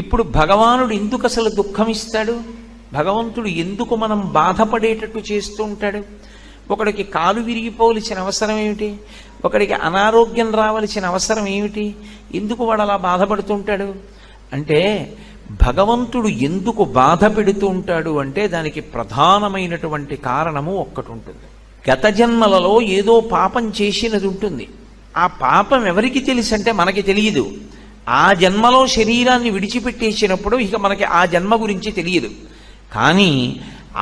ఇప్పుడు భగవానుడు ఎందుకు అసలు దుఃఖం ఇస్తాడు? భగవంతుడు ఎందుకు మనం బాధపడేటట్టు చేస్తూ ఉంటాడు? ఒకడికి కాలు విరిగిపోవలసిన అవసరం ఏమిటి? ఒకడికి అనారోగ్యం రావలసిన అవసరం ఏమిటి? ఎందుకు వాడు అలా బాధపడుతుంటాడు అంటే, భగవంతుడు ఎందుకు బాధ పెడుతూ ఉంటాడు అంటే దానికి ప్రధానమైనటువంటి కారణము ఒక్కటి ఉంటుంది. గత జన్మలలో ఏదో పాపం చేసినది ఉంటుంది. ఆ పాపం ఎవరికి తెలుసు అంటే మనకి తెలియదు. ఆ జన్మలో శరీరాన్ని విడిచిపెట్టేసినప్పుడు ఇక మనకి ఆ జన్మ గురించి తెలియదు. కానీ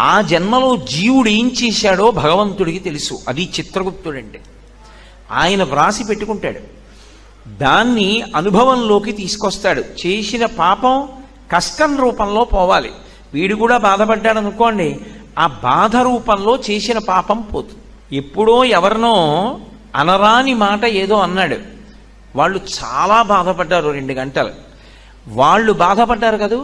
ఆ జన్మలో జీవుడు ఏం చేశాడో భగవంతుడికి తెలుసు. అది చిత్రగుప్తుడంటే. ఆయన వ్రాసి పెట్టుకుంటాడు, దాన్ని అనుభవంలోకి తీసుకొస్తాడు. చేసిన పాపం కష్టం రూపంలో పోవాలి. వీడు కూడా బాధపడ్డాడు అనుకోండి, ఆ బాధ రూపంలో చేసిన పాపం పోతుంది. ఎప్పుడో ఎవరినో అనరాని మాట ఏదో అన్నాడు, వాళ్ళు చాలా బాధపడ్డారు 2 గంటలు. వాళ్ళు బాధపడ్డారు కదూ,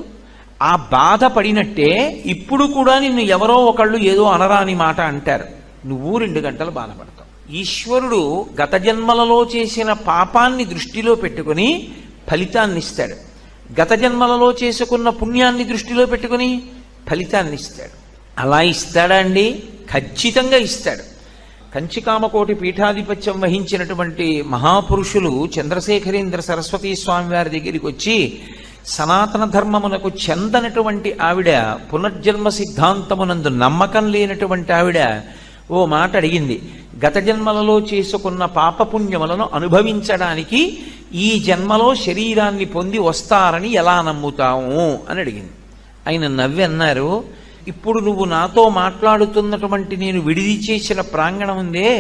ఆ బాధపడినట్టే ఇప్పుడు కూడా నిన్ను ఎవరో ఒకళ్ళు ఏదో అనరాని మాట అంటారు, నువ్వు 2 గంటలు బాధపడతావు. ఈశ్వరుడు గత జన్మలలో చేసిన పాపాన్ని దృష్టిలో పెట్టుకుని ఫలితాన్ని ఇస్తాడు. గత జన్మలలో చేసుకున్న పుణ్యాన్ని దృష్టిలో పెట్టుకుని ఫలితాన్ని ఇస్తాడు. అలా ఇస్తాడా అండి? ఖచ్చితంగా ఇస్తాడు. కంచికామకోటి పీఠాధిపత్యం వహించినటువంటి మహాపురుషులు చంద్రశేఖరేంద్ర సరస్వతీ స్వామి వారి దగ్గరికి వచ్చి, సనాతన ధర్మమునకు చెందనటువంటి ఆవిడ, పునర్జన్మ సిద్ధాంతమునందు నమ్మకం లేనటువంటి ఆవిడ ఓ మాట అడిగింది. గత జన్మలలో చేసుకున్న పాపపుణ్యములను అనుభవించడానికి ఈ జన్మలో శరీరాన్ని పొంది వస్తారని ఎలా నమ్ముతాము అని అడిగింది. ఆయన నవ్వి అన్నారు, ఇప్పుడు నువ్వు నాతో మాట్లాడుతున్నటువంటి నేను విడిది చేసిన ప్రాంగణం ఉందే,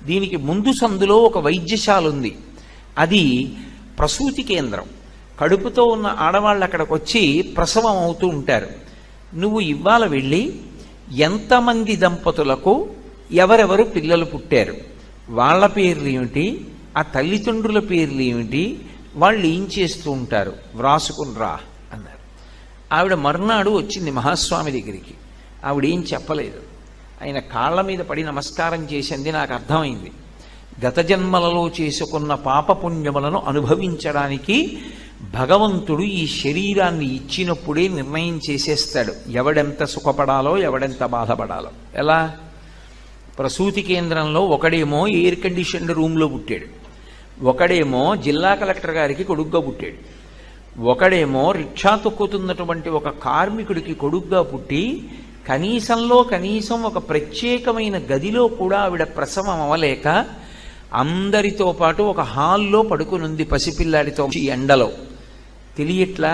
దీనికి ముందు సందులో ఒక వైద్యశాల ఉంది. అది ప్రసూతి కేంద్రం. కడుపుతో ఉన్న ఆడవాళ్ళు అక్కడికి వచ్చి ప్రసవం అవుతూ ఉంటారు. నువ్వు ఇవాళ వెళ్ళి ఎంతమంది దంపతులకు ఎవరెవరు పిల్లలు పుట్టారు, వాళ్ళ పేర్లు ఏమిటి, ఆ తల్లిదండ్రుల పేర్లు ఏమిటి, వాళ్ళు ఏం చేస్తూ ఉంటారు వ్రాసుకుని రా అన్నారు. ఆవిడ మర్నాడు వచ్చింది మహాస్వామి దగ్గరికి. ఆవిడేం చెప్పలేదు. ఆయన కాళ్ళ మీద పడి నమస్కారం చేసింది. నాకు అర్థమైంది, గత జన్మలలో చేసుకున్న పాపపుణ్యములను అనుభవించడానికి భగవంతుడు ఈ శరీరాన్ని ఇచ్చినప్పుడే నిర్ణయం చేసేస్తాడు ఎవడెంత సుఖపడాలో ఎవడెంత బాధపడాలో. ఎలా? ప్రసూతి కేంద్రంలో ఒకడేమో ఎయిర్ కండిషన్డ్ రూమ్లో పుట్టాడు, ఒకడేమో జిల్లా కలెక్టర్ గారికి కొడుగ్గా పుట్టాడు, ఒకడేమో రిక్షా తొక్కుతున్నటువంటి ఒక కార్మికుడికి కొడుగ్గా పుట్టి కనీసంలో కనీసం ఒక ప్రత్యేకమైన గదిలో కూడా ఆవిడ ప్రసవం అవ్వలేక అందరితో పాటు ఒక హాల్లో పడుకునుంది పసిపిల్లాడితో. ఈ ఎండలో తెలియట్లా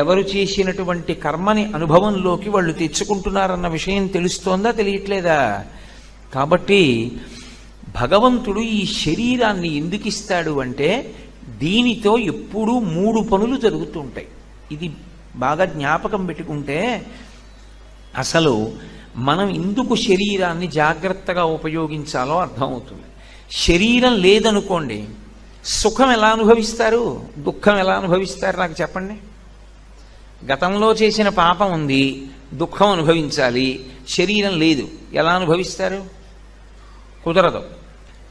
ఎవరు చేసినటువంటి కర్మని అనుభవంలోకి వాళ్ళు తెచ్చుకుంటున్నారన్న విషయం తెలుస్తోందా, తెలియట్లేదా? కాబట్టి భగవంతుడు ఈ శరీరాన్ని ఎందుకు ఇస్తాడు అంటే దీనితో ఎప్పుడూ 3 పనులు జరుగుతూ ఉంటాయి. ఇది బాగా జ్ఞాపకం పెట్టుకుంటే అసలు మనం ఎందుకు శరీరాన్ని జాగ్రత్తగా ఉపయోగించాలో అర్థమవుతుంది. శరీరం లేదనుకోండి, సుఖం ఎలా అనుభవిస్తారు, దుఃఖం ఎలా అనుభవిస్తారు నాకు చెప్పండి. గతంలో చేసిన పాపం ఉంది, దుఃఖం అనుభవించాలి, శరీరం లేదు, ఎలా అనుభవిస్తారు? కుదరదు.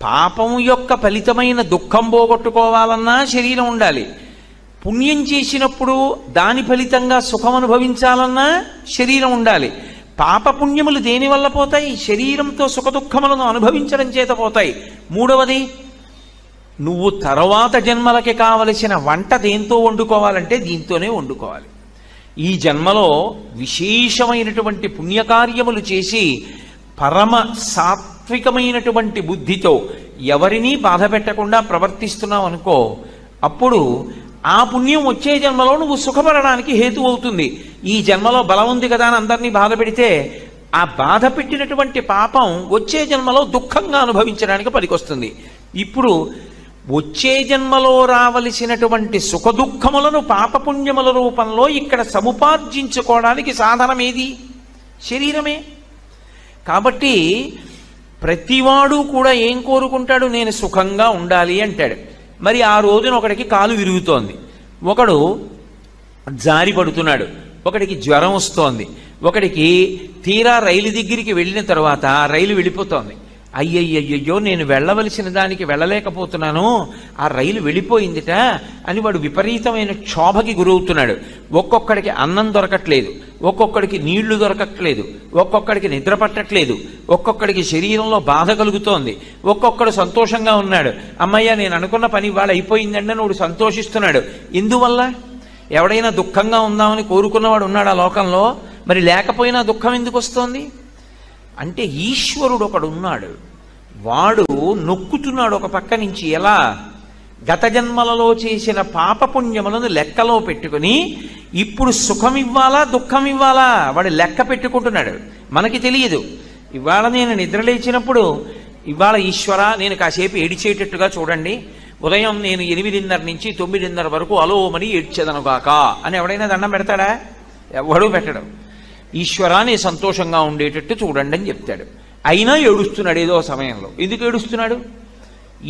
పాపము యొక్క ఫలితమైన దుఃఖం పోగొట్టుకోవాలన్నా శరీరం ఉండాలి. పుణ్యం చేసినప్పుడు దాని ఫలితంగా సుఖం అనుభవించాలన్నా శరీరం ఉండాలి. పాపపుణ్యములు దేనివల్ల పోతాయి? శరీరంతో సుఖ దుఃఖములను అనుభవించడం చేత పోతాయి. మూడవది, నువ్వు తర్వాత జన్మలకి కావలసిన వంట దేంతో వండుకోవాలంటే దీంతోనే వండుకోవాలి. ఈ జన్మలో విశేషమైనటువంటి పుణ్యకార్యములు చేసి పరమ సాత్వికమైనటువంటి బుద్ధితో ఎవరినీ బాధ పెట్టకుండా ప్రవర్తిస్తున్నావు అనుకో, అప్పుడు ఆ పుణ్యం వచ్చే జన్మలో నువ్వు సుఖపడడానికి హేతు అవుతుంది. ఈ జన్మలో బలం ఉంది కదా అని అందరినీ బాధ పెడితే ఆ బాధ పెట్టినటువంటి పాపం వచ్చే జన్మలో దుఃఖంగా అనుభవించడానికి పనికొస్తుంది. ఇప్పుడు వచ్చే జన్మలో రావలసినటువంటి సుఖ దుఃఖములను పాపపుణ్యముల రూపంలో ఇక్కడ సముపార్జించుకోవడానికి సాధనం ఏది? శరీరమే. కాబట్టి ప్రతివాడు కూడా ఏం కోరుకుంటాడు? నేను సుఖంగా ఉండాలి అంటాడు. మరి ఆ రోజున ఒకడికి కాలు విరుగుతోంది, ఒకడు జారి పడుతున్నాడు, ఒకడికి జ్వరం వస్తోంది, ఒకడికి తీరా రైలు దగ్గరికి వెళ్ళిన తర్వాత రైలు వెళ్ళిపోతోంది, అయ్యయ్యయ్యో నేను వెళ్ళవలసిన దానికి వెళ్ళలేకపోతున్నాను, ఆ రైలు వెళ్ళిపోయిందిట అని వాడు విపరీతమైన క్షోభకి గురవుతున్నాడు. ఒక్కొక్కడికి అన్నం దొరకట్లేదు, ఒక్కొక్కడికి నీళ్లు దొరకట్లేదు, ఒక్కొక్కడికి నిద్ర పట్టట్లేదు, ఒక్కొక్కడికి శరీరంలో బాధ కలుగుతోంది, ఒక్కొక్కడు సంతోషంగా ఉన్నాడు. అమ్మయ్య నేను అనుకున్న పని ఇవాళ అయిపోయిందండి వాడు సంతోషిస్తున్నాడు. ఎందువల్ల? ఎవడైనా దుఃఖంగా ఉందామని కోరుకున్నవాడు ఉన్నాడు ఆ లోకంలో? మరి లేకపోయినా దుఃఖం ఎందుకు వస్తోంది అంటే ఈశ్వరుడు ఒకడు ఉన్నాడు, వాడు నొక్కుతున్నాడు ఒక పక్క నుంచి. ఎలా? గత జన్మలలో చేసిన పాపపుణ్యములను లెక్కలో పెట్టుకుని ఇప్పుడు సుఖం ఇవ్వాలా దుఃఖం ఇవ్వాలా వాడు లెక్క పెట్టుకుంటున్నాడు. మనకి తెలియదు. ఇవాళ నేను నిద్రలేచినప్పుడు ఇవాళ ఈశ్వర నేను కాసేపు ఏడిచేటట్టుగా చూడండి, ఉదయం నేను 8:30 నుంచి 9:30 వరకు అలోమని ఏడ్చేదనుగాక అని ఎవడైనా దండం పెడతాడా? ఎవడూ పెట్టడం. ఈశ్వరాన్ని సంతోషంగా ఉండేటట్టు చూడండి అని చెప్తాడు. అయినా ఏడుస్తున్నాడు ఏదో సమయంలో. ఎందుకు ఏడుస్తున్నాడు?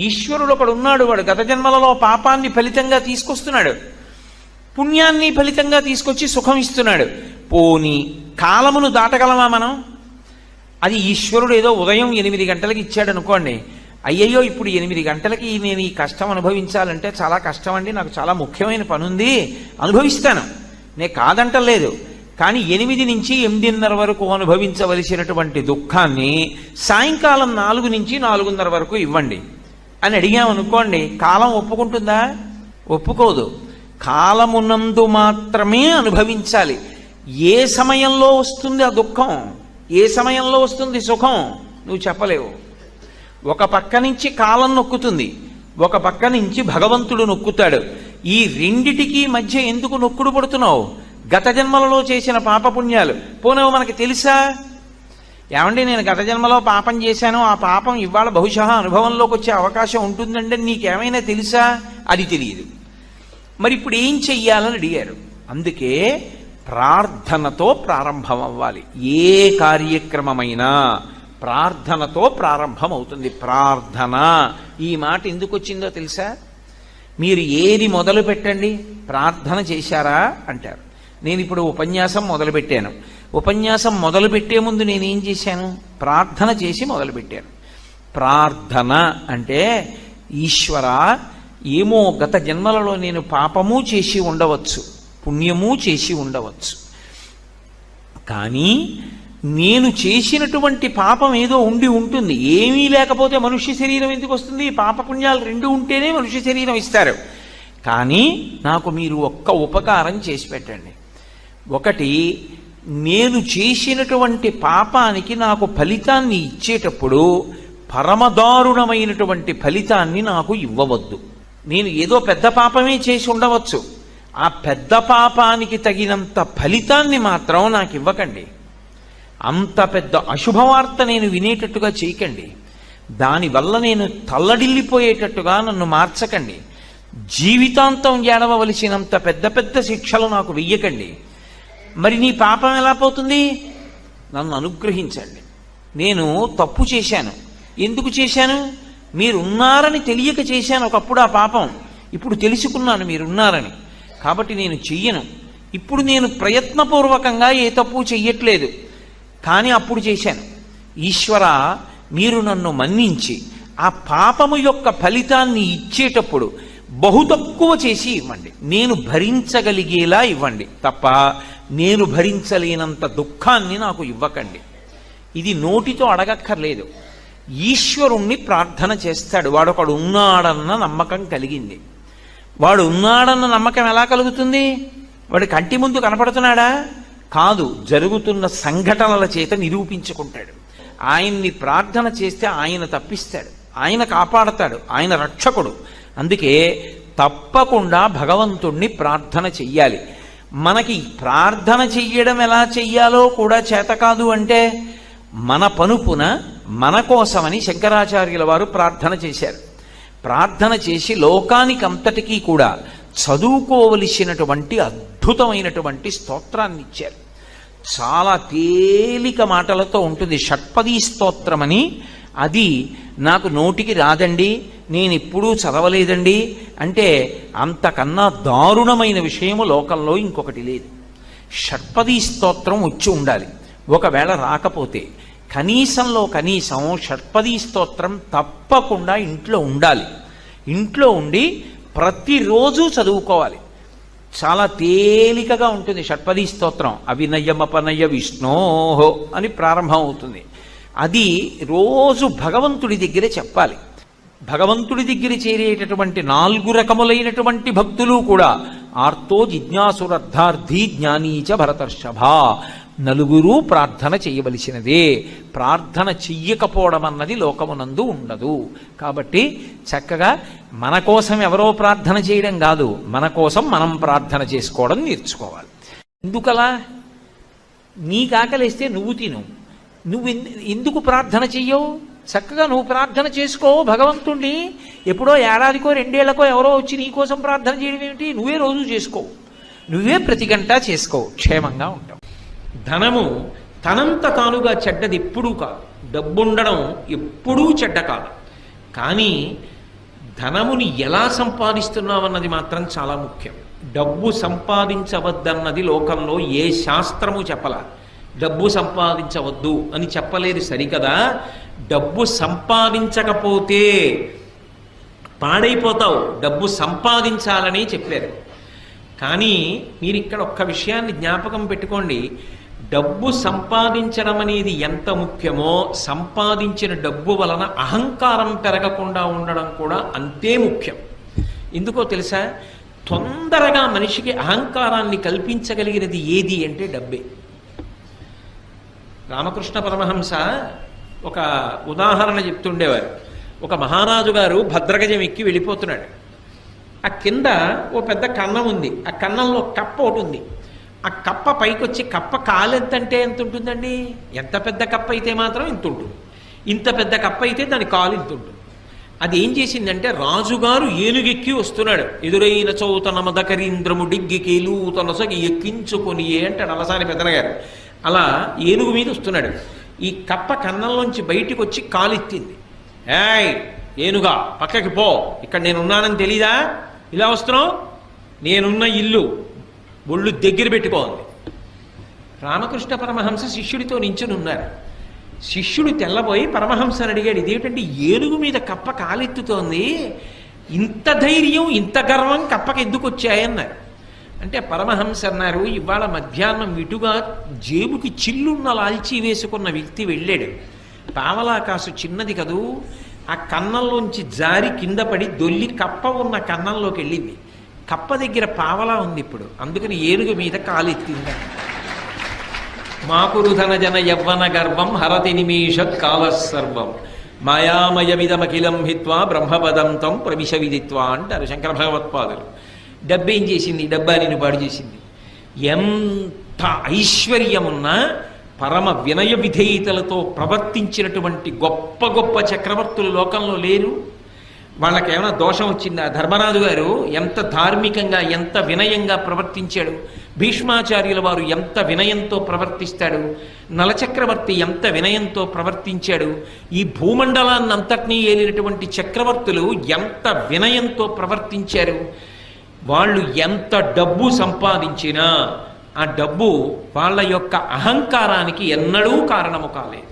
ఈశ్వరుడు ఒకడు ఉన్నాడు, వాడు గత జన్మలలో పాపాన్ని ఫలితంగా తీసుకొస్తున్నాడు, పుణ్యాన్ని ఫలితంగా తీసుకొచ్చి సుఖం ఇస్తున్నాడు. పోని కాలమును దాటగలమా మనం? అది ఈశ్వరుడు ఏదో ఉదయం 8 గంటలకి ఇచ్చాడు అనుకోండి, అయ్యయ్యో ఇప్పుడు 8 గంటలకి నేను ఈ కష్టం అనుభవించాలంటే చాలా కష్టం అండి, నాకు చాలా ముఖ్యమైన పని ఉంది, అనుభవిస్తాను, నేను కాదంటలేదు. కానీ 8 నుంచి 8:30 వరకు అనుభవించవలసినటువంటి దుఃఖాన్ని సాయంకాలం 4 నుంచి 4:30 వరకు ఇవ్వండి అని అడిగామనుకోండి, కాలం ఒప్పుకుంటుందా? ఒప్పుకోదు. కాలమునందు మాత్రమే అనుభవించాలి. ఏ సమయంలో వస్తుంది ఆ దుఃఖం, ఏ సమయంలో వస్తుంది సుఖం నువ్వు చెప్పలేవు. ఒక పక్క నుంచి కాలం నొక్కుతుంది, ఒక పక్క నుంచి భగవంతుడు నొక్కుతాడు. ఈ రెండిటికి మధ్య ఎందుకు నొక్కుడు పడుతున్నావు? గత జన్మలలో చేసిన పాపపుణ్యాలు పోనవు మనకి తెలుసా? ఏమండి నేను గత జన్మలో పాపం చేశాను, ఆ పాపం ఇవాళ బహుశా అనుభవంలోకి వచ్చే అవకాశం ఉంటుందండి నీకేమైనా తెలుసా? అది తెలియదు. మరి ఇప్పుడు ఏం చెయ్యాలని అడిగారు. అందుకే ప్రార్థనతో ప్రారంభం అవ్వాలి. ఏ కార్యక్రమమైనా ప్రార్థనతో ప్రారంభం అవుతుంది. ప్రార్థన ఈ మాట ఎందుకు వచ్చిందో తెలుసా? మీరు ఏది మొదలు పెట్టండి, ప్రార్థన చేశారా అంటారు. నేను ఇప్పుడు ఉపన్యాసం మొదలుపెట్టాను, ఉపన్యాసం మొదలుపెట్టే ముందు నేనేం చేశాను? ప్రార్థన చేసి మొదలుపెట్టాను. ప్రార్థన అంటే ఈశ్వర ఏమో గత జన్మలలో నేను పాపము చేసి ఉండవచ్చు, పుణ్యము చేసి ఉండవచ్చు, కానీ నేను చేసినటువంటి పాపం ఏదో ఉండి ఉంటుంది. ఏమీ లేకపోతే మనుష్య శరీరం ఎందుకు వస్తుంది? పాపపుణ్యాలు 2 ఉంటేనే మనుష్య శరీరం ఇస్తారు. కానీ నాకు మీరు ఒక్క ఉపకారం చేసి పెట్టండి. ఒకటి, నేను చేసినటువంటి పాపానికి నాకు ఫలితాన్ని ఇచ్చేటప్పుడు పరమదారుణమైనటువంటి ఫలితాన్ని నాకు ఇవ్వవద్దు. నేను ఏదో పెద్ద పాపమే చేసి ఉండవచ్చు, ఆ పెద్ద పాపానికి తగినంత ఫలితాన్ని మాత్రం నాకు ఇవ్వకండి. అంత పెద్ద అశుభవార్త నేను వినేటట్టుగా చేయకండి. దానివల్ల నేను తల్లడిల్లిపోయేటట్టుగా నన్ను మార్చకండి. జీవితాంతం ఏడవలసినంత పెద్ద పెద్ద శిక్షలు నాకు వెయ్యకండి. మరి నీ పాపం ఎలా పోతుంది? నన్ను అనుగ్రహించండి. నేను తప్పు చేశాను. ఎందుకు చేశాను? మీరున్నారని తెలియక చేశాను ఒకప్పుడు ఆ పాపం. ఇప్పుడు తెలుసుకున్నాను మీరున్నారని, కాబట్టి నేను చెయ్యను. ఇప్పుడు నేను ప్రయత్నపూర్వకంగా ఏ తప్పు చెయ్యట్లేదు, కానీ అప్పుడు చేశాను. ఈశ్వర మీరు నన్ను మన్నించి ఆ పాపము యొక్క ఫలితాన్ని ఇచ్చేటప్పుడు బహు తక్కువ చేసి ఇవ్వండి, నేను భరించగలిగేలా ఇవ్వండి తప్ప నేను భరించలేనంత దుఃఖాన్ని నాకు ఇవ్వకండి. ఇది నోటితో అడగక్కర్లేదు. ఈశ్వరుణ్ణి ప్రార్థన చేస్తాడు. వాడొకడు ఉన్నాడన్న నమ్మకం కలిగింది. వాడు ఉన్నాడన్న నమ్మకం ఎలా కలుగుతుంది? వాడి కంటి ముందు కనపడుతున్నాడా? కాదు, జరుగుతున్న సంఘటనల చేత నిరూపించుకుంటాడు. ఆయన్ని ప్రార్థన చేస్తే ఆయన తప్పిస్తాడు, ఆయన కాపాడతాడు, ఆయన రక్షకుడు. అందుకే తప్పకుండా భగవంతుణ్ణి ప్రార్థన చెయ్యాలి. మనకి ప్రార్థన చెయ్యడం ఎలా చెయ్యాలో కూడా చేత కాదు అంటే మన పనుపున మన కోసమని శంకరాచార్యుల వారు ప్రార్థన చేశారు. ప్రార్థన చేసి లోకానికి అంతటికీ కూడా చదువుకోవలసినటువంటి అద్భుతమైనటువంటి స్తోత్రాన్ని ఇచ్చారు. చాలా తేలిక మాటలతో ఉంటుంది. షట్పదీ స్తోత్రమని, అది నాకు నోటికి రాదండి, నేను ఎప్పుడూ చదవలేదండి అంటే అంతకన్నా దారుణమైన విషయము లోకంలో ఇంకొకటి లేదు. షట్పదీ స్తోత్రం వచ్చి ఉండాలి. ఒకవేళ రాకపోతే కనీసంలో కనీసం షట్పదీ స్తోత్రం తప్పకుండా ఇంట్లో ఉండాలి. ఇంట్లో ఉండి ప్రతిరోజు చదువుకోవాలి. చాలా తేలికగా ఉంటుంది షట్పదీ స్తోత్రం. అవినయమపనయ విష్ణోహో అని ప్రారంభం అవుతుంది. అది రోజు భగవంతుడి దగ్గర చెప్పాలి. భగవంతుడి దగ్గర చేరేటటువంటి 4 రకములైనటువంటి భక్తులు కూడా ఆర్తో జిజ్ఞాసురర్థార్థి జ్ఞానీచ భరతర్షభ, నలుగురు ప్రార్థన చేయవలసినదే. ప్రార్థన చెయ్యకపోవడం అన్నది లోకమునందు ఉండదు. కాబట్టి చక్కగా మన కోసం ఎవరో ప్రార్థన చేయడం కాదు, మన కోసం మనం ప్రార్థన చేసుకోవడం నేర్చుకోవాలి. ఎందుకలా? నీకు ఆకలిస్తే నువ్వు తిను. నువ్వు ఎందుకు ప్రార్థన చెయ్యవు? చక్కగా నువ్వు ప్రార్థన చేసుకో భగవంతుణ్ణి. ఎప్పుడో ఏడాదికో 2 ఏళ్లకో ఎవరో వచ్చి నీకోసం ప్రార్థన చేయడం ఏమిటి? నువ్వే రోజు చేసుకో, నువ్వే ప్రతి గంట చేసుకో, క్షేమంగా ఉంటావు. ధనము తనంత తానుగా చెడ్డది ఎప్పుడూ కాదు. డబ్బుండడం ఎప్పుడూ చెడ్డ కాదు. కానీ ధనముని ఎలా సంపాదిస్తున్నామన్నది మాత్రం చాలా ముఖ్యం. డబ్బు సంపాదించవద్దన్నది లోకంలో ఏ శాస్త్రము చెప్పలా. డబ్బు సంపాదించవద్దు అని చెప్పలేదు సరికదా. డబ్బు సంపాదించకపోతే పాడైపోతావు, డబ్బు సంపాదించాలని చెప్పారు. కానీ మీరు ఇక్కడ ఒక్క విషయాన్ని జ్ఞాపకం పెట్టుకోండి. డబ్బు సంపాదించడం అనేది ఎంత ముఖ్యమో, సంపాదించిన డబ్బు వలన అహంకారం పెరగకుండా ఉండడం కూడా అంతే ముఖ్యం. ఎందుకో తెలుసా? తొందరగా మనిషికి అహంకారాన్ని కల్పించగలిగినది ఏది అంటే డబ్బే. రామకృష్ణ పరమహంస ఒక ఉదాహరణ చెప్తుండేవారు. ఒక మహారాజు గారు భద్రగజం ఎక్కి వెళ్ళిపోతున్నాడు. ఆ కింద ఓ పెద్ద కన్నం ఉంది. ఆ కన్నంలో కప్ప ఒకటి ఉంది. ఆ కప్ప పైకి వచ్చి, కప్ప కాలు ఎంతంటే ఎంత ఉంటుందండి? ఎంత పెద్ద కప్ప అయితే మాత్రం ఇంత ఉంటుంది. ఇంత పెద్ద కప్ప అయితే దాని కాలు ఇంత ఉంటుంది. అది ఏం చేసిందంటే, రాజుగారు ఏనుగెక్కి వస్తున్నాడు. ఎదురైన చౌతన మదకరీంద్రము డిగ్గికేలు తనసగి ఎక్కించుకొని అంటాడు అలసాని పెద్దనగారు. అలా ఏనుగు మీద వస్తున్నాడు. ఈ కప్ప కన్నంలోంచి బయటికి వచ్చి కాలెత్తింది. ఏయ్ ఏనుగా, పక్కకి పో, ఇక్కడ నేనున్నానని తెలీదా? ఇలా వస్తున్నావు? నేనున్న ఇల్లు ఒళ్ళు దగ్గర పెట్టుకోండి. రామకృష్ణ పరమహంస శిష్యుడితో నించుని ఉన్నారు. శిష్యుడు తెల్లబోయి పరమహంసని అడిగాడు, ఇదేమిటంటే ఏనుగు మీద కప్ప కాలెత్తుతోంది, ఇంత ధైర్యం ఇంత గర్వం కప్పకి ఎందుకు వచ్చాయన్నారు. అంటే పరమహంస అన్నారు, ఇవాళ మధ్యాహ్నం ఇటుగా జేబుకి చిల్లున్న లాల్చీ వేసుకున్న వ్యక్తి వెళ్ళాడు. పావలాకాసు చిన్నది కదూ, ఆ కన్నంలోంచి జారి కింద పడి దొల్లి కప్ప ఉన్న కన్నంలోకి వెళ్ళింది. కప్ప దగ్గర పావలా ఉంది ఇప్పుడు, అందుకని ఏనుగు మీద కాలెత్తింది. మాకురుధన జన యవ్వన గర్వం హరతి నిమేషత్ కాలసర్వం మాయామయమిదమఖిలం హిత్వా బ్రహ్మపదంతం ప్రవిశ విదిత్వా అంటారు శంకర భగవత్పాదులు. డబ్బేం చేసింది? డబ్బా నిన్ను పాడు చేసింది. ఎంత ఐశ్వర్యమున్నా పరమ వినయ విధేయతలతో ప్రవర్తించినటువంటి గొప్ప గొప్ప చక్రవర్తులు లోకంలో లేరు. వాళ్ళకేమైనా దోషం వచ్చిందా? ధర్మరాజు గారు ఎంత ధార్మికంగా ఎంత వినయంగా ప్రవర్తించాడు. భీష్మాచార్యుల వారు ఎంత వినయంతో ప్రవర్తిస్తాడు. నలచక్రవర్తి ఎంత వినయంతో ప్రవర్తించాడు. ఈ భూమండలాన్నంతటినీ ఏలినటువంటి చక్రవర్తులు ఎంత వినయంతో ప్రవర్తించారు. వాళ్ళు ఎంత డబ్బు సంపాదించినా ఆ డబ్బు వాళ్ళ యొక్క అహంకారానికి ఎన్నడూ కారణము కాలేదు.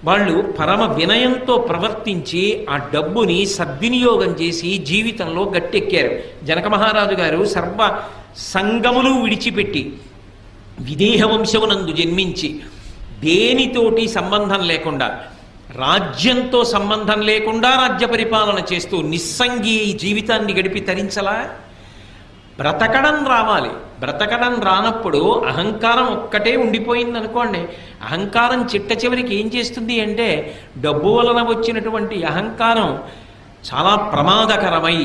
వాళ్ళు పరమ వినయంతో ప్రవర్తించి ఆ డబ్బుని సద్వినియోగం చేసి జీవితంలో గట్టెక్కారు. జనక మహారాజు గారు సర్వ సంగములు విడిచిపెట్టి విదేహ వంశమునందు జన్మించి దేనితోటి సంబంధం లేకుండా, రాజ్యంతో సంబంధం లేకుండా రాజ్య పరిపాలన చేస్తూ నిస్సంగి జీవితాన్ని గడిపి తరించలా? బ్రతకడం రావాలి. బ్రతకడం రానప్పుడు అహంకారం ఒక్కటే ఉండిపోయింది అనుకోండి. అహంకారం చిట్ట చివరికి ఏం చేస్తుంది అంటే, డబ్బు వలన వచ్చినటువంటి అహంకారం చాలా ప్రమాదకరమై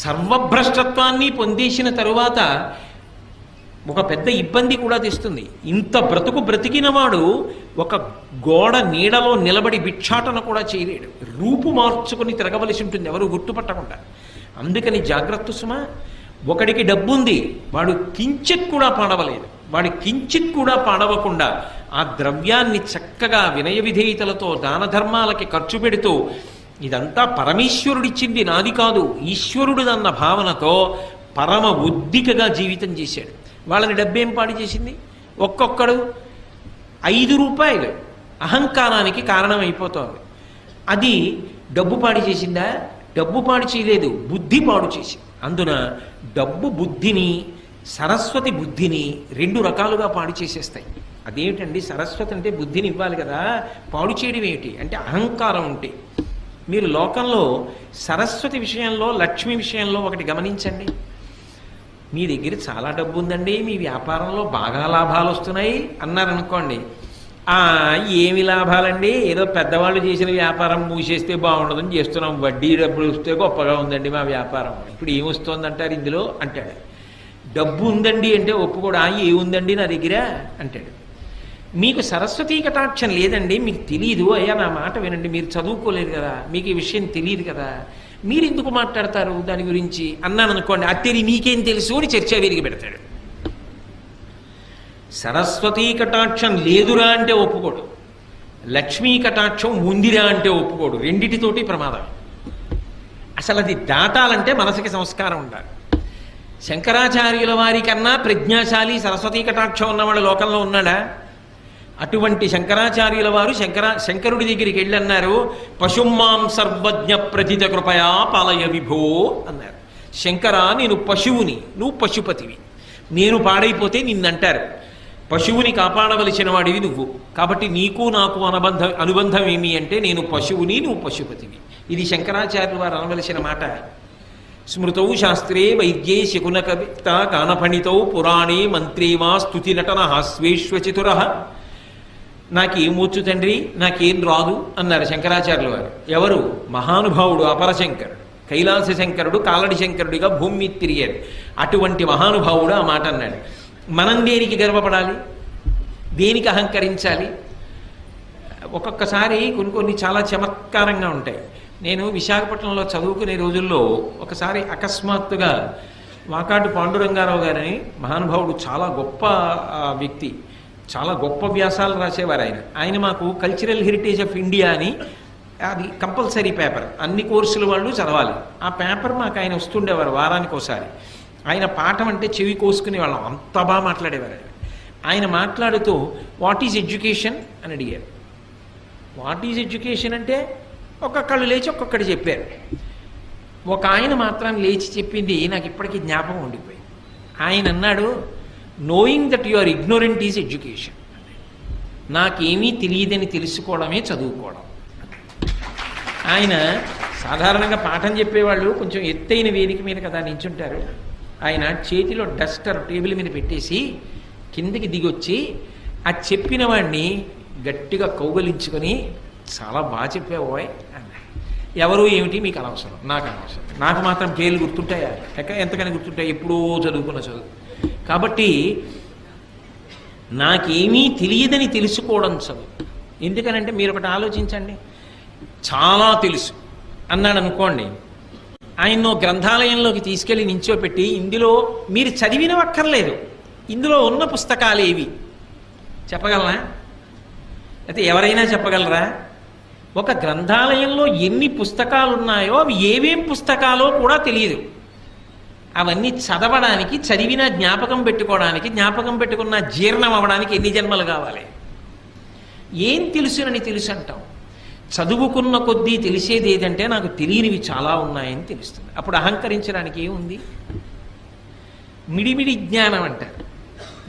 సర్వభ్రష్టత్వాన్ని పొందేసిన తరువాత ఒక పెద్ద ఇబ్బంది కూడా తెస్తుంది. ఇంత బ్రతుకు బ్రతికినవాడు ఒక గోడ నీడలో నిలబడి భిక్షాటన కూడా చేయలేడు. రూపు మార్చుకొని తిరగవలసి ఉంటుంది ఎవరు గుర్తుపట్టకుండా. అందుకని జాగ్రత్త సుమా. ఒకడికి డబ్బుంది, వాడు కించిత్ కూడా పాడవలేదు. వాడి కించిత్ కూడా పాడవకుండా ఆ ద్రవ్యాన్ని చక్కగా వినయ విధేయతలతో దాన ధర్మాలకి ఖర్చు పెడుతూ, ఇదంతా పరమేశ్వరుడిచ్చింది నాది కాదు, ఈశ్వరుడిదన్న భావనతో పరమ ఉద్దికగా జీవితం చేశాడు. వాళ్ళని డబ్బేం పాడు చేసింది? ఒక్కొక్కడు 5 రూపాయలు అహంకారానికి కారణమైపోతోంది. అది డబ్బు పాడు చేసిందా? డబ్బు పాడు చేయలేదు, బుద్ధి పాడు చేసింది. అందున డబ్బు బుద్ధిని, సరస్వతి బుద్ధిని రెండు రకాలుగా పాడు చేసేస్తాయి. అదేమిటండి, సరస్వతి అంటే బుద్ధిని ఇవ్వాలి కదా, పాడు చేయడం ఏమిటి అంటే అహంకారం ఉంటే. మీరు లోకంలో సరస్వతి విషయంలో, లక్ష్మి విషయంలో ఒకటి గమనించండి. మీ దగ్గర చాలా డబ్బు ఉందండి, మీ వ్యాపారంలో బాగా లాభాలు వస్తున్నాయి అన్నారనుకోండి, ఏమి లాభాలండి, ఏదో పెద్దవాళ్ళు చేసిన వ్యాపారం మూసేస్తే బాగుండదని చేస్తున్నాం, వడ్డీ డబ్బులు వస్తే గొప్పగా ఉందండి మా వ్యాపారం, ఇప్పుడు ఏమొస్తుందంటారు ఇందులో అంటాడు. డబ్బు ఉందండి అంటే ఒప్పుకోడు, ఏముందండి నా దగ్గర అంటాడు. మీకు సరస్వతీ కటాక్షం లేదండి, మీకు తెలియదు, అయ్యా నా మాట వినండి, మీరు చదువుకోలేదు కదా, మీకు ఈ విషయం తెలియదు కదా, మీరు ఎందుకు మాట్లాడతారు దాని గురించి అన్నాను అనుకోండి, అత్తేరి నీకేం తెలుసు అని చర్చ విరిగి పెడతాడు. సరస్వతీ కటాక్షం లేదురా అంటే ఒప్పుకోడు, లక్ష్మీ కటాక్షం ఉందిరా అంటే ఒప్పుకోడు, రెండిటితోటి ప్రమాదం. అసలు అది దాటాలంటే మనసుకి సంస్కారం ఉండాలి. శంకరాచార్యుల వారి కన్నా ప్రజ్ఞాశాలి సరస్వతీ కటాక్షం ఉన్నవాడు లోకంలో ఉన్నాడా? అటువంటి శంకరాచార్యుల వారు శంకరుడి దగ్గరికి వెళ్ళి అన్నారు, పశుమాం సర్వజ్ఞ ప్రథిత కృపయా పాలయ విభో అన్నారు. శంకర, నేను పశువుని, నువ్వు పశుపతివి, నేను పాడైపోతే నిన్నంటారు. పశువుని కాపాడవలసిన వాడివి నువ్వు, కాబట్టి నీకు నాకు అనుబంధం ఏమి అంటే నేను పశువుని, నువ్వు పశుపతివి. ఇది శంకరాచార్యుల వారు అనవలసిన మాట. స్మృతౌ శాస్త్రే వైద్యే శకునకవిత గానపణితౌ పురాణే మంత్రే వా స్తుతి నటన హాస్వేశ్వచతుర. నాకేమొచ్చు తండ్రి, నాకేం రాదు అన్నారు శంకరాచార్యుల వారు. ఎవరు? మహానుభావుడు అపరశంకరుడు, కైలాస శంకరుడు కాలడి శంకరుడిగా భూమి మీద తిరిగారు. అటువంటి మహానుభావుడు ఆ మాట అన్నాడు. మనం దేనికి గర్వపడాలి, దేనికి అహంకరించాలి? ఒక్కొక్కసారి కొన్ని చాలా చమత్కారంగా ఉంటాయి. నేను విశాఖపట్నంలో చదువుకునే రోజుల్లో ఒకసారి అకస్మాత్తుగా వాకాటు పాండురంగారావు గారని మహానుభావుడు, చాలా గొప్ప వ్యక్తి, చాలా గొప్ప వ్యాసాలు రాసేవారు ఆయన మాకు కల్చరల్ హెరిటేజ్ ఆఫ్ ఇండియా అని, అది కంపల్సరీ పేపర్, అన్ని కోర్సుల వాళ్ళు చదవాలి. ఆ పేపర్ మాకు ఆయన వస్తుండేవారు వారానికి ఒకసారి. ఆయన పాఠం అంటే చెవి కోసుకునే వాళ్ళం, అంత బాగా మాట్లాడేవారు ఆయన మాట్లాడుతూ వాట్ ఈజ్ ఎడ్యుకేషన్ అని అడిగారు. వాట్ ఈజ్ ఎడ్యుకేషన్ అంటే ఒక్కొక్కళ్ళు లేచి ఒక్కొక్కటి చెప్పారు. ఒక ఆయన మాత్రం లేచి చెప్పింది నాకు ఇప్పటికీ జ్ఞాపకం ఉండిపోయింది. ఆయన అన్నాడు, knowing that you are ignorant is education. నాకేమీ తెలియదని తెలుసుకోవడమే చదువుకోవడం. ఆయన సాధారణంగా పాఠం చెప్పేవాళ్ళు కొంచెం ఎత్తైన వేదిక మీద కదా నించుంటారు. ఆయన చేతిలో డస్టర్ టేబుల్ మీద పెట్టేసి కిందకి దిగొచ్చి ఆ చెప్పిన వాడిని గట్టిగా కౌగలించుకొని, చాలా బాగా చెప్పావోయ్ అన్నాడు. ఎవరు ఏమిటి మీకు అనవసరం, నాకు అనవసరం, నాకు మాత్రం పేర్లు గుర్తుంటాయా? ఎంతకని గుర్తుంటాయి, ఎప్పుడో చదువుకున్న చదువు. కాబట్టి నాకేమీ తెలియదని తెలుసుకోవడం చదువు. ఎందుకనంటే మీరు ఒకటి ఆలోచించండి, చాలా తెలుసు అన్నాడు అనుకోండి, ఆయన్నో గ్రంథాలయంలోకి తీసుకెళ్ళి నించోపెట్టి ఇందులో మీరు చదివినవక్కర్లేదు, ఇందులో ఉన్న పుస్తకాలు ఏవి చెప్పగలరా? అయితే ఎవరైనా చెప్పగలరా? ఒక గ్రంథాలయంలో ఎన్ని పుస్తకాలు ఉన్నాయో అవి ఏవేం పుస్తకాలో కూడా తెలియదు. అవన్నీ చదవడానికి, చదివిన జ్ఞాపకం పెట్టుకోవడానికి, జ్ఞాపకం పెట్టుకున్న జీర్ణం అవ్వడానికి ఎన్ని జన్మలు కావాలి? ఏం తెలుసునని తెలుసు అంటాం. చదువుకున్న కొద్దీ తెలిసేది ఏదంటే నాకు తెలియనివి చాలా ఉన్నాయని తెలుస్తుంది. అప్పుడు అహంకరించడానికి ఏముంది? మిడిమిడి జ్ఞానం అంటారు.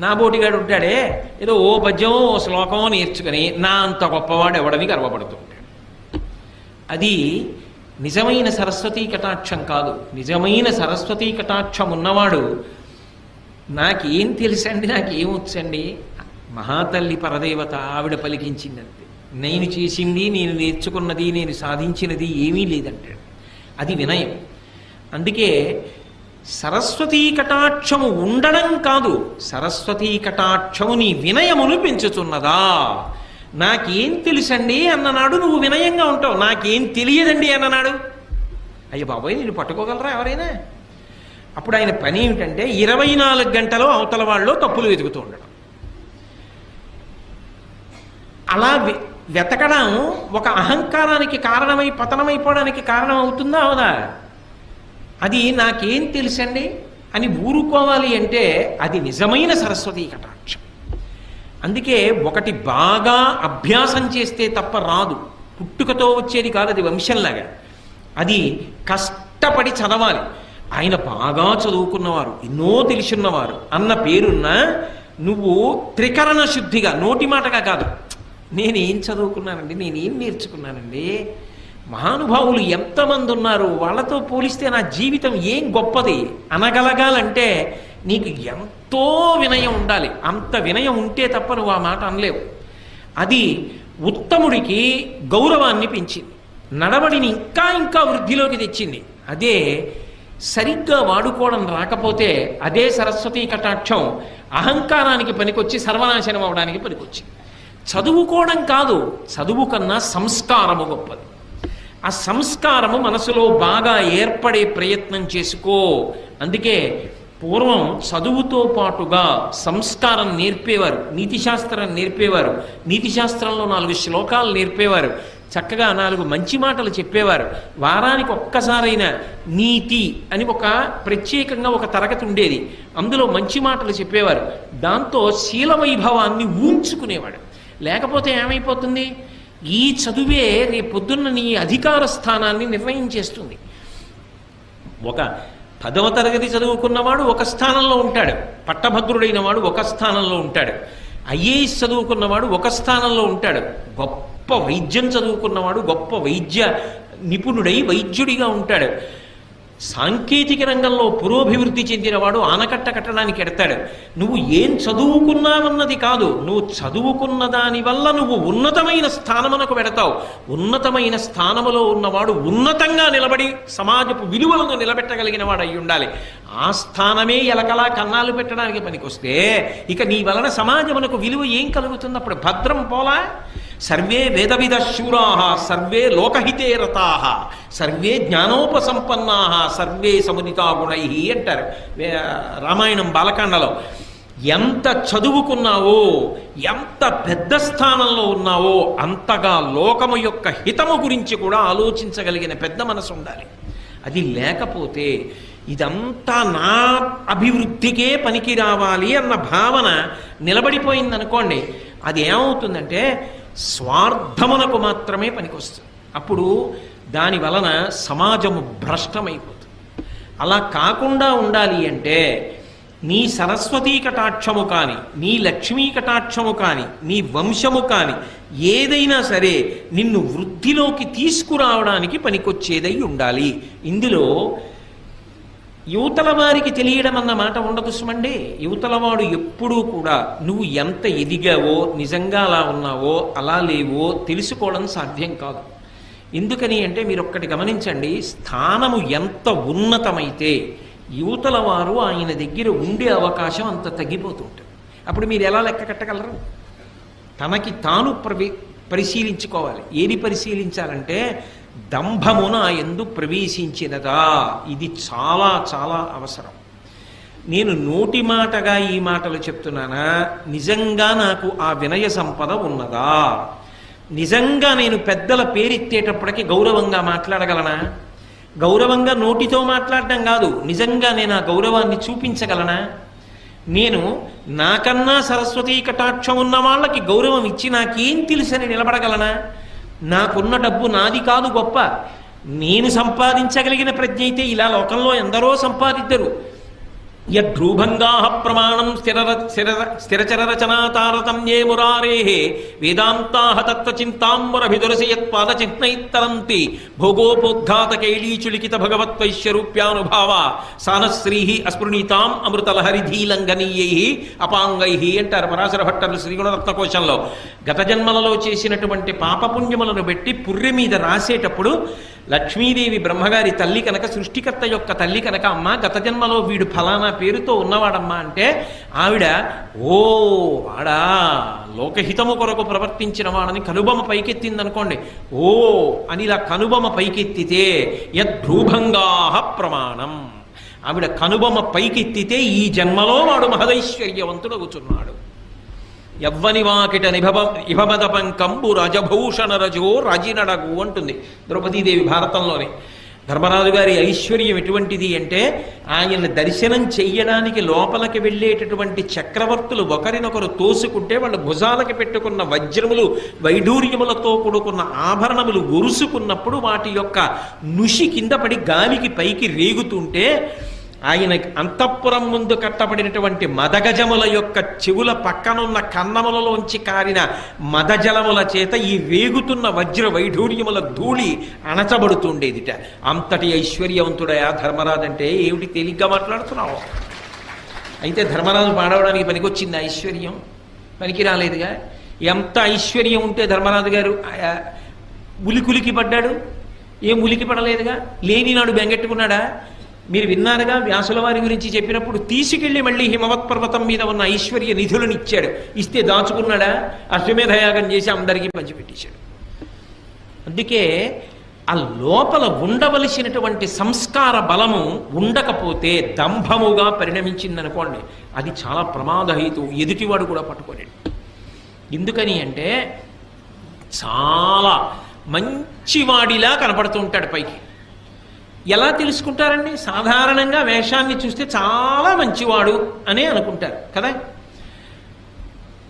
నా బోటిగాడు ఉంటాడే, ఏదో ఓ పద్యం ఓ శ్లోకమో నేర్చుకుని నా అంత గొప్పవాడు ఎవడని గర్వపడుతూ ఉంటాడు. అది నిజమైన సరస్వతీ కటాక్షం కాదు. నిజమైన సరస్వతీ కటాక్షం ఉన్నవాడు నాకేం తెలుసండి, నాకేమొచ్చండి, మహాతల్లి పరదేవత ఆవిడ పలికించిందంతే, నేను చేసింది, నేను నేర్చుకున్నది, నేను సాధించినది ఏమీ లేదంటాడు. అది వినయం. అందుకే సరస్వతీ కటాక్షము ఉండడం కాదు, సరస్వతీ కటాక్షము నీ వినయమును పెంచుతున్నదా. నాకేం తెలుసండి అన్ననాడు నువ్వు వినయంగా ఉంటావు, నాకేం తెలియదండి అన్ననాడు అయ్య బాబోయ్ నేను పట్టుకోగలరా ఎవరైనా? అప్పుడు ఆయన పని ఏమిటంటే 24 గంటలు అవతల వాళ్ళు తప్పులు వెతుకుతూ ఉండడం. అలా వెతకడం ఒక అహంకారానికి కారణమై పతనమైపోవడానికి కారణం అవుతుందా అవదా? అది నాకేం తెలుసండి అని ఊరుకోవాలి అంటే అది నిజమైన సరస్వతీ కటాక్షం. అందుకే ఒకటి బాగా అభ్యాసం చేస్తే తప్ప రాదు, పుట్టుకతో వచ్చేది కాదు, అది వంశంలాగా. అది కష్టపడి చదవాలి. ఆయన బాగా చదువుకున్నవారు, ఎన్నో తెలుసున్నవారు అన్న పేరున్న నువ్వు త్రికరణ శుద్ధిగా, నోటి మాటగా కాదు, నేనేం చదువుకున్నానండి, నేనేం నేర్చుకున్నానండి, మహానుభావులు ఎంతమంది ఉన్నారు, వాళ్ళతో పోలిస్తే నా జీవితం ఏం గొప్పది అనగలగాలంటే నీకు ఎంతో వినయం ఉండాలి. అంత వినయం ఉంటే తప్ప నువ్వు ఆ మాట అనలేవు. అది ఉత్తముడికి గౌరవాన్ని పెంచింది, నడవడిని ఇంకా ఇంకా వృద్ధిలోకి తెచ్చింది. అదే సరిగ్గా వాడుకోవడం రాకపోతే అదే సరస్వతీ కటాక్షం అహంకారానికి పనికొచ్చి సర్వనాశనం అవడానికి పనికొచ్చి. చదువుకోవడం కాదు, చదువు కన్నా సంస్కారము గొప్పది. ఆ సంస్కారము మనసులో బాగా ఏర్పడే ప్రయత్నం చేసుకో. అందుకే పూర్వం చదువుతో పాటుగా సంస్కారం నేర్పేవారు, నీతిశాస్త్రం నేర్పేవారు, నీతిశాస్త్రంలో 4 శ్లోకాలు నేర్పేవారు, చక్కగా 4 మంచి మాటలు చెప్పేవారు. వారానికి ఒక్కసారైనా నీతి అని ఒక ప్రత్యేకంగా ఒక తరగతి ఉండేది, అందులో మంచి మాటలు చెప్పేవారు. దాంతో శీల వైభవాన్ని ఊంచుకునేవాడు. లేకపోతే ఏమైపోతుంది, ఈ చదువే రేపొద్దున్న నీ అధికార స్థానాన్ని నిర్ణయించేస్తుంది. ఒక 10వ తరగతి చదువుకున్నవాడు ఒక స్థానంలో ఉంటాడు, పట్టభద్రుడైన వాడు ఒక స్థానంలో ఉంటాడు, ఐఏఎస్ చదువుకున్నవాడు ఒక స్థానంలో ఉంటాడు, గొప్ప వైద్యం చదువుకున్నవాడు గొప్ప వైద్య నిపుణుడై వైద్యుడిగా ఉంటాడు, సాంకేతిక రంగంలో పురోభివృద్ధి చెందినవాడు ఆనకట్ట కట్టడానికి ఎడతాడు. నువ్వు ఏం చదువుకున్నావన్నది కాదు, నువ్వు చదువుకున్న దాని వల్ల నువ్వు ఉన్నతమైన స్థానమునకు వెడతావు. ఉన్నతమైన స్థానములో ఉన్నవాడు ఉన్నతంగా నిలబడి సమాజపు విలువలను నిలబెట్టగలిగిన వాడు అయి ఉండాలి. ఆ స్థానమే ఎలకలా కన్నాలు పెట్టడానికి పనికొస్తే ఇక నీ వలన సమాజమునకు విలువ ఏం కలుగుతుంది? అప్పుడు భద్రం పోలా. సర్వే వేదవిద శూరాః సర్వే లోకహితే రతాః సర్వే జ్ఞానోపసంపన్నాః సర్వే సముదితా గుణైః అంటారు రామాయణం బాలకాండలో. ఎంత చదువుకున్నావో, ఎంత పెద్ద స్థానంలో ఉన్నావో అంతగా లోకము యొక్క హితము గురించి కూడా ఆలోచించగలిగిన పెద్ద మనసు ఉండాలి. అది లేకపోతే ఇదంతా నా అభివృద్ధికే పనికి రావాలి అన్న భావన నిలబడిపోయిందనుకోండి, అది ఏమవుతుందంటే స్వార్థమునకు మాత్రమే పనికొస్తుంది. అప్పుడు దాని వలన సమాజము భ్రష్టమైపోతుంది. అలా కాకుండా ఉండాలి అంటే నీ సరస్వతీ కటాక్షము కానీ, నీ లక్ష్మీ కటాక్షము కానీ, నీ వంశము కానీ ఏదైనా సరే నిన్ను వృద్ధిలోకి తీసుకురావడానికి పనికొచ్చేదై ఉండాలి. ఇందులో యువతల వారికి తెలియడం అన్న మాట ఉండదు సుమండి. యువతలవాడు ఎప్పుడూ కూడా నువ్వు ఎంత ఎదిగావో, నిజంగా అలా ఉన్నావో అలా లేవో తెలుసుకోవడం సాధ్యం కాదు. ఎందుకని అంటే మీరు ఒక్కటి గమనించండి, స్థానము ఎంత ఉన్నతమైతే యువతల వారు ఆయన దగ్గర ఉండే అవకాశం అంత తగ్గిపోతుంటుంది. అప్పుడు మీరు ఎలా లెక్క కట్టగలరు? తనకి తాను పరిశీలించుకోవాలి. ఏది పరిశీలించాలంటే దంభమున ఎందు ప్రవేశించినదా, ఇది చాలా చాలా అవసరం. నేను నోటి మాటగా ఈ మాటలు చెప్తున్నానా, నిజంగా నాకు ఆ వినయ సంపద ఉన్నదా, నిజంగా నేను పెద్దల పేరెత్తేటప్పటికి గౌరవంగా మాట్లాడగలనా, గౌరవంగా నోటితో మాట్లాడడం కాదు, నిజంగా నేను ఆ గౌరవాన్ని చూపించగలనా, నేను నాకన్నా సరస్వతీ కటాక్షం ఉన్న వాళ్ళకి గౌరవం ఇచ్చి నాకేం తెలుసని నిలబడగలనా, నాకున్న డబ్బు నాది కాదు గొప్ప, నేను సంపాదించగలిగిన ప్రజ్ఞ అయితే ఇలా లోకంలో ఎందరో సంపాదిద్దరు. యద్భ్రూభంగాః ప్రమాణం స్థిరచరరచనా తారతమ్యే మురారేః వేదాంతాః తత్వచింతాంబరభిదురసయత్పాదచిహ్నైత్తరంతి భోగోపోద్ఘాత కైళీచులికిత భగవత్వైశ్యరూప్యానుభావ సానశ్రీః అస్పృణీతాం అమృతలహరిధీలంఘనీయైః అపాంగైః అంటారు పరాశర భట్టర్లు శ్రీగుణరత్నకోశంలో. గత జన్మలలో చేసినటువంటి పాపపుణ్యములను బట్టి పుర్రె మీద రాసేటప్పుడు లక్ష్మీదేవి బ్రహ్మగారి తల్లి కనుక, సృష్టికర్త యొక్క తల్లి కనుక, అమ్మ గత జన్మలో వీడు ఫలానా పేరుతో ఉన్నవాడమ్మా అంటే ఆవిడ ఓ వాడా లోకహితము కొరకు ప్రవర్తించిన వాడని కనుబొమ పైకెత్తిందనుకోండి, ఓ అని ఇలా కనుబొమ పైకెత్తితే యద్భ్రూభంగాః ప్రమాణం, ఆవిడ కనుబొమ పైకెత్తితే ఈ జన్మలో వాడు మహదైశ్వర్యవంతుడవుతున్నాడు. యవ్వని వాకిట ఇభమదపంకంబు రజభూషణ రజో రజినడగు అంటుంది ద్రౌపదీదేవి భారతంలోనే. ధర్మరాజు గారి ఐశ్వర్యం ఎటువంటిది అంటే ఆయన దర్శనం చెయ్యడానికి లోపలికి వెళ్ళేటటువంటి చక్రవర్తులు ఒకరినొకరు తోసుకుంటే వాళ్ళ భుజాలకి పెట్టుకున్న వజ్రములు వైఢూర్యములతో కూడుకున్న ఆభరణములు ఒరుసుకున్నప్పుడు వాటి యొక్క నుషి కింద పడి గాలికి పైకి రేగుతుంటే ఆయన అంతఃపురం ముందు కట్టబడినటువంటి మదగజముల యొక్క చెవుల పక్కనున్న కన్నములలోంచి కారిన మదజలముల చేత ఈ వేగుతున్న వజ్ర వైఢూర్యముల ధూళి అణచబడుతుండేదిట. అంతటి ఐశ్వర్యవంతుడయా ధర్మరాజు అంటే ఏమిటి తేలిగ్గా మాట్లాడుతున్నావు? అయితే ధర్మరాజు పాడవడానికి పనికొచ్చింది ఐశ్వర్యం? పనికి రాలేదుగా. ఎంత ఐశ్వర్యం ఉంటే ధర్మరాజు గారు ఉలికులికి పడ్డాడు? ఏం ఉలికి పడలేదుగా. లేని నాడు బెంగెట్టుకున్నాడా? మీరు విన్నారుగా వ్యాసుల వారి గురించి చెప్పినప్పుడు తీసుకెళ్లి మళ్ళీ హిమవత్ పర్వతం మీద ఉన్న ఐశ్వర్య నిధులను ఇచ్చాడు. ఇస్తే దాచుకున్నాడా? అశ్వమేధయాగం చేసి అందరికీ పంచిపెట్టేశాడు. అందుకే ఆ లోపల ఉండవలసినటువంటి సంస్కార బలము ఉండకపోతే దంభముగా పరిణమించిందనుకోండి, అది చాలా ప్రమాదహేతు. ఎదుటివాడు కూడా పట్టుకోలేడు. ఎందుకని అంటే చాలా మంచివాడిలా కనపడుతూ ఉంటాడు పైకి. ఎలా తెలుసుకుంటారండి? సాధారణంగా వేషాన్ని చూస్తే చాలా మంచివాడు అనే అనుకుంటారు కదా.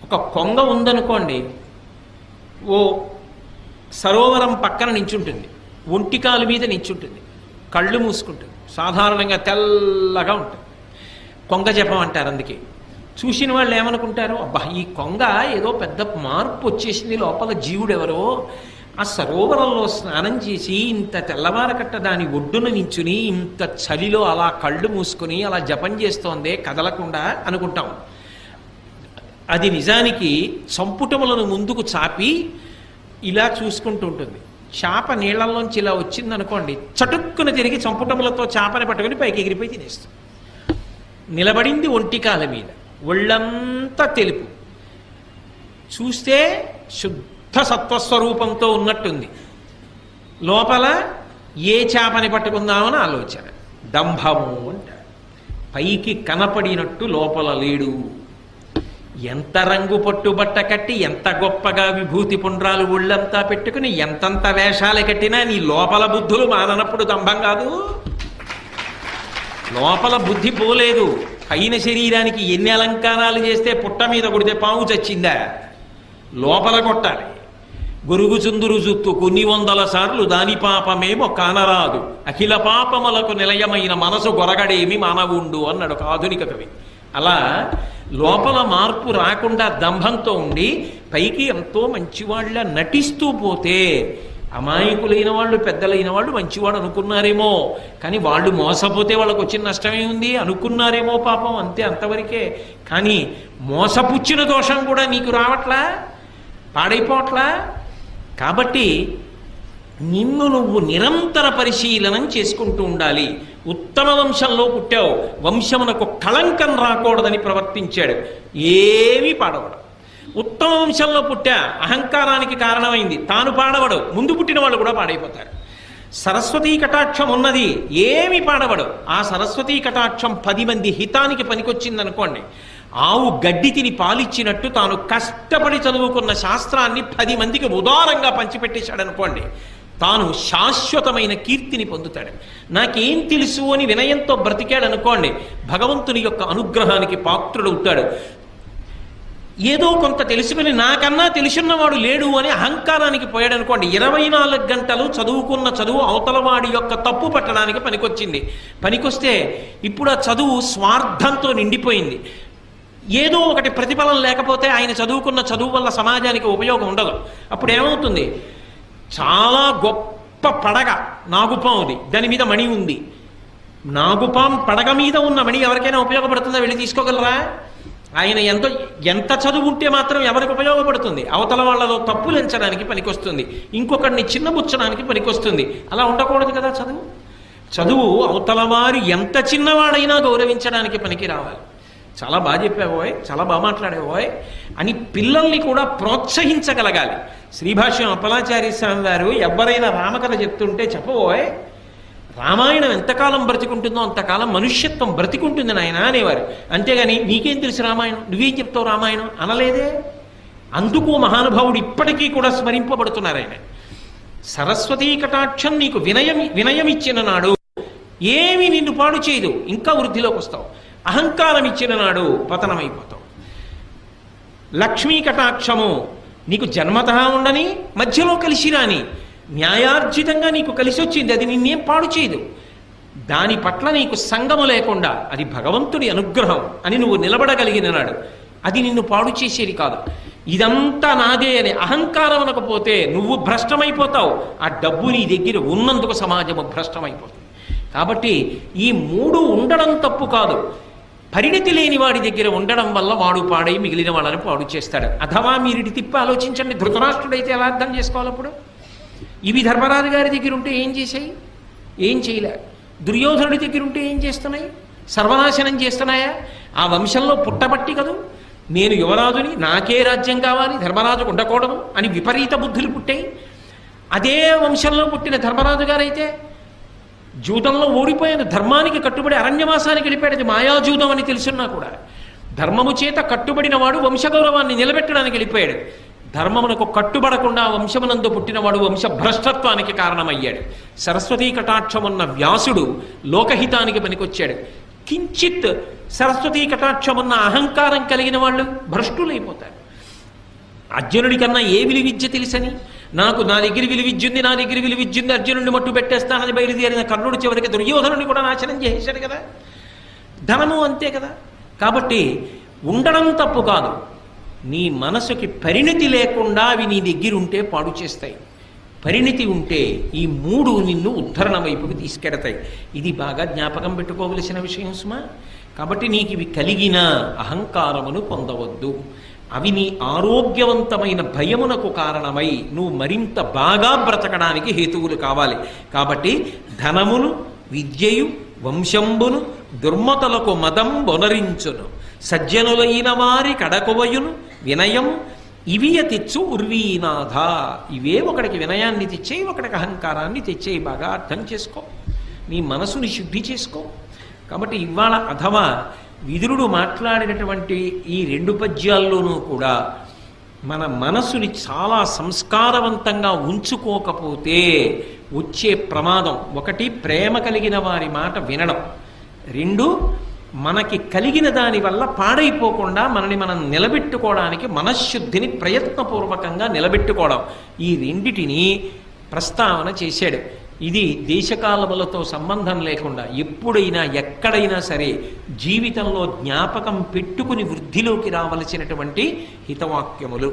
ఒక కొంగ ఉందనుకోండి, ఓ సరోవరం పక్కన నించుంటుంది, ఒంటికాలు మీద నించుంటుంది, కళ్ళు మూసుకుంటుంది, సాధారణంగా తెల్లగా ఉంటుంది. కొంగ జపం అంటారు. అందుకే చూసిన వాళ్ళు ఏమనుకుంటారు, అబ్బా ఈ కొంగ ఏదో పెద్ద మార్పు వచ్చేసింది, లోపల జీవుడు ఎవరో ఆ సరోవరంలో స్నానం చేసి ఇంత తెల్లవారకట్ట దాని ఒడ్డున నించుని ఇంత చలిలో అలా కళ్ళు మూసుకొని అలా జపం చేస్తోందే కదలకుండా అనుకుంటాం. అది నిజానికి సంపుటములను ముందుకు చాపి ఇలా చూసుకుంటూ ఉంటుంది. చేప నీళ్లలోంచి ఇలా వచ్చిందనుకోండి, చటుక్కున తిరిగి సంపుటములతో చేపని పట్టుకుని పైకి ఎగిరిపోయి తినేస్తుంది. నిలబడింది ఒంటికాల మీద, ఒళ్ళంతా తెలుపు, చూస్తే శుద్ధ సత్వస్వరూపంతో ఉన్నట్టుంది. లోపల ఏ చేపని పట్టుకుందామని ఆలోచన. దంభము అంటారు. పైకి కనపడినట్టు లోపల లేడు. ఎంత రంగు పట్టుబట్ట కట్టి ఎంత గొప్పగా విభూతి పుండ్రాలు ఒళ్ళంతా పెట్టుకుని ఎంతంత వేషాలు కట్టినా నీ లోపల బుద్ధులు మాననప్పుడు దంభం కాదు. లోపల బుద్ధి పోలేదు. పైన శరీరానికి ఎన్ని అలంకారాలు చేస్తే పుట్ట మీద కొడితే పాము చచ్చిందా? లోపల కొట్టాలి. గొరుగుచుందురు జుత్తు కొన్ని వందల సార్లు దాని పాపమేమో కానరాదు, అఖిల పాపములకు నిలయమైన మనసు గొరగడేమి మానవుండు అన్నాడు ఒక ఆధునిక కవి. అలా లోపల మార్పు రాకుండా దంభంతో ఉండి పైకి ఎంతో మంచివాళ్ళ నటిస్తూ పోతే అమాయకులైన వాళ్ళు పెద్దలైన వాళ్ళు మంచివాడు అనుకున్నారేమో, కానీ వాళ్ళు మోసపోతే వాళ్ళకు వచ్చిన నష్టమే ఉంది అనుకున్నారేమో పాపం, అంతే, అంతవరకే. కానీ మోసపుచ్చిన దోషం కూడా నీకు రావట్లా, పాడైపోవట్లా. కాబట్టి నిన్ను నువ్వు నిరంతర పరిశీలనం చేసుకుంటూ ఉండాలి. ఉత్తమ వంశంలో పుట్టావు, వంశమునకు కళంకం రాకూడదని ప్రవర్తించాడు, ఏమీ పాడవడు. ఉత్తమ వంశంలో పుట్టా, అహంకారానికి కారణమైంది, తాను పాడవడు, ముందు పుట్టిన వాళ్ళు కూడా పాడైపోతారు. సరస్వతీ కటాక్షం ఉన్నది, ఏమి పాడవడు. ఆ సరస్వతీ కటాక్షం 10 మంది హితానికి పనికొచ్చిందనుకోండి, ఆవు గడ్డి తిని పాలిచ్చినట్టు తాను కష్టపడి చదువుకున్న శాస్త్రాన్ని 10 మందికి ఉదారంగా పంచిపెట్టేశాడు అనుకోండి, తాను శాశ్వతమైన కీర్తిని పొందుతాడు. నాకేం తెలుసు అని వినయంతో బ్రతికాడు అనుకోండి, భగవంతుని యొక్క అనుగ్రహానికి పాత్రుడవుతాడు. ఏదో కొంత తెలుసుకుని నాకన్నా తెలుసున్నవాడు లేడు అని అహంకారానికి పోయాడు అనుకోండి, 24 గంటలు చదువుకున్న చదువు అవతలవాడి యొక్క తప్పు పట్టడానికి పనికొచ్చింది. పనికొస్తే ఇప్పుడు ఆ చదువు స్వార్థంతో నిండిపోయింది. ఏదో ఒకటి ప్రతిఫలం లేకపోతే ఆయన చదువుకున్న చదువు వల్ల సమాజానికి ఉపయోగం ఉండదు. అప్పుడు ఏమవుతుంది, చాలా గొప్ప పడగ నాగుపాముది, దాని మీద మణి ఉంది. నాగుపాం పడగ మీద ఉన్న మణి ఎవరికైనా ఉపయోగపడుతుందా? వెళ్ళి తీసుకోగలరా? ఆయన ఎంత చదువు ఉంటే మాత్రం ఎవరికి ఉపయోగపడుతుంది? అవతల వాళ్ళలో తప్పులు ఎంచడానికి పనికొస్తుంది, ఇంకొకరిని చిన్నబుచ్చడానికి పనికొస్తుంది. అలా ఉండకూడదు కదా. చదువు అవతల వారు ఎంత చిన్నవాడైనా గౌరవించడానికి పనికి రావాలి. చాలా బాగా చెప్పావోయ్, చాలా బాగా మాట్లాడేవోయ్ అని పిల్లల్ని కూడా ప్రోత్సహించగలగాలి. శ్రీభాష్యం అప్పలాచార్య స్వామి వారు ఎవరైనా రామకథ చెప్తుంటే చెప్పబోయ్, రామాయణం ఎంతకాలం బ్రతికుంటుందో అంతకాలం మనుష్యత్వం బ్రతికుంటుంది నాయన అనేవారు. అంతేగాని నీకేం తెలుసు రామాయణం, నువ్వేం చెప్తావు రామాయణం అనలేదే. అందుకు మహానుభావుడు ఇప్పటికీ కూడా స్మరింపబడుతున్నారు ఆయన. సరస్వతీ కటాక్షం నీకు వినయమిచ్చిన నాడు ఏమి నిన్ను పాడు చేయదు, ఇంకా వృద్ధిలోకి వస్తావు. అహంకారం ఇచ్చిన నాడు పతనమైపోతావు. లక్ష్మీ కటాక్షము నీకు జన్మతః ఉండని, మధ్యలో కలిసి రాని, న్యాయార్జితంగా నీకు కలిసి వచ్చింది, అది నిన్నేం పాడు చేయదు. దాని పట్ల నీకు సంగము లేకుండా అది భగవంతుడి అనుగ్రహం అని నువ్వు నిలబడగలిగిన నాడు అది నిన్ను పాడు చేసేది కాదు. ఇదంతా నాదే అని అహంకారం అనకపోతే నువ్వు భ్రష్టమైపోతావు. ఆ డబ్బు నీ దగ్గర ఉన్నందుకు సమాజము భ్రష్టమైపోతుంది. కాబట్టి ఈ మూడు ఉండడం తప్పు కాదు. పరిణతి లేని వాడి దగ్గర ఉండడం వల్ల వాడు పాడై మిగిలిన వాళ్ళని పాడు చేస్తాడు. అథవా మీరిటి తిప్పి ఆలోచించండి, ధృతరాష్ట్రుడైతే ఎలా అర్థం చేసుకోవాలి అప్పుడు? ఇవి ధర్మరాజు గారి దగ్గర ఉంటే ఏం చేశాయి? ఏం చేయలే. దుర్యోధనుడి దగ్గర ఉంటే ఏం చేస్తున్నాయి? సర్వనాశనం చేస్తున్నాయా? ఆ వంశంలో పుట్టబట్టి కదూ నేను యువరాజుని, నాకే రాజ్యం కావాలి, ధర్మరాజు ఉండకూడదు అని విపరీత బుద్ధులు పుట్టాయి. అదే వంశంలో పుట్టిన ధర్మరాజు గారైతే జూదంలో ఓడిపోయాను, ధర్మానికి కట్టుబడి అరణ్యవాసానికి వెళ్ళిపోయాడు. అది మాయాజూదం అని తెలుసున్నా కూడా ధర్మము చేత కట్టుబడిన వాడు వంశగౌరవాన్ని నిలబెట్టడానికి వెళ్ళిపోయాడు. ధర్మమునకు కట్టుబడకుండా వంశమునందు పుట్టినవాడు వంశ భ్రష్టత్వానికి కారణమయ్యాడు. సరస్వతీ కటాక్షమున్న వ్యాసుడు లోకహితానికి పనికొచ్చాడు. కించిత్ సరస్వతీ కటాక్షమున్న అహంకారం కలిగిన వాళ్ళు భ్రష్టులైపోతారు. అర్జునుడి కన్నా ఏ విలువిద్య తెలుసని, నా దగ్గర విలువిద్యుంది, నా దగ్గర విలువిద్యుంది, అర్జునుడిని మట్టు పెట్టేస్తానని బయలుదేరిన కర్ణుడి చివరికి దుర్యోధనుని కూడా నాశనం చేశాడు కదా. ధనము అంతే కదా. కాబట్టి ఉండడం తప్పు కాదు, నీ మనసుకి పరిణతి లేకుండా అవి నీ దగ్గర ఉంటే పాడు చేస్తాయి. పరిణతి ఉంటే ఈ మూడు నిన్ను ఉద్ధరణ వైపుకి తీసుకెడతాయి. ఇది బాగా జ్ఞాపకం పెట్టుకోవలసిన విషయం సుమా. కాబట్టి నీకు ఇవి కలిగిన అహంకారమును పొందవద్దు. అవి నీ ఆరోగ్యవంతమైన భయమునకు కారణమై నువ్వు మరింత బాగా బ్రతకడానికి హేతువులు కావాలి. కాబట్టి ధనమును, విద్యయు, వంశంబును దుర్మతలకు మదం బొనరించును, సజ్జనులైన వారి కడకువయును వినయం ఇవియ తెచ్చు ఉర్వీనాథ. ఇవే ఒకడికి వినయాన్ని తెచ్చేయి, ఒకడికి అహంకారాన్ని తెచ్చేయి. బాగా అర్థం చేసుకో, నీ మనసుని శుద్ధి చేసుకో. కాబట్టి ఇవాళ అథవా విదురుడు మాట్లాడినటువంటి ఈ 2 పద్యాల్లోనూ కూడా మన మనసుని చాలా సంస్కారవంతంగా ఉంచుకోకపోతే వచ్చే ప్రమాదం, 1 ప్రేమ కలిగిన వారి మాట వినడం, 2 మనకి కలిగిన దాని వల్ల పాడైపోకుండా మనని మనం నిలబెట్టుకోవడానికి మనశ్శుద్ధిని ప్రయత్నపూర్వకంగా నిలబెట్టుకోవడం, ఈ రెండిటిని ప్రస్తావన చేశాడు. ఇది దేశకాలములతో సంబంధం లేకుండా ఎప్పుడైనా ఎక్కడైనా సరే జీవితంలో జ్ఞాపకం పెట్టుకుని వృద్ధిలోకి రావలసినటువంటి హితవాక్యములు.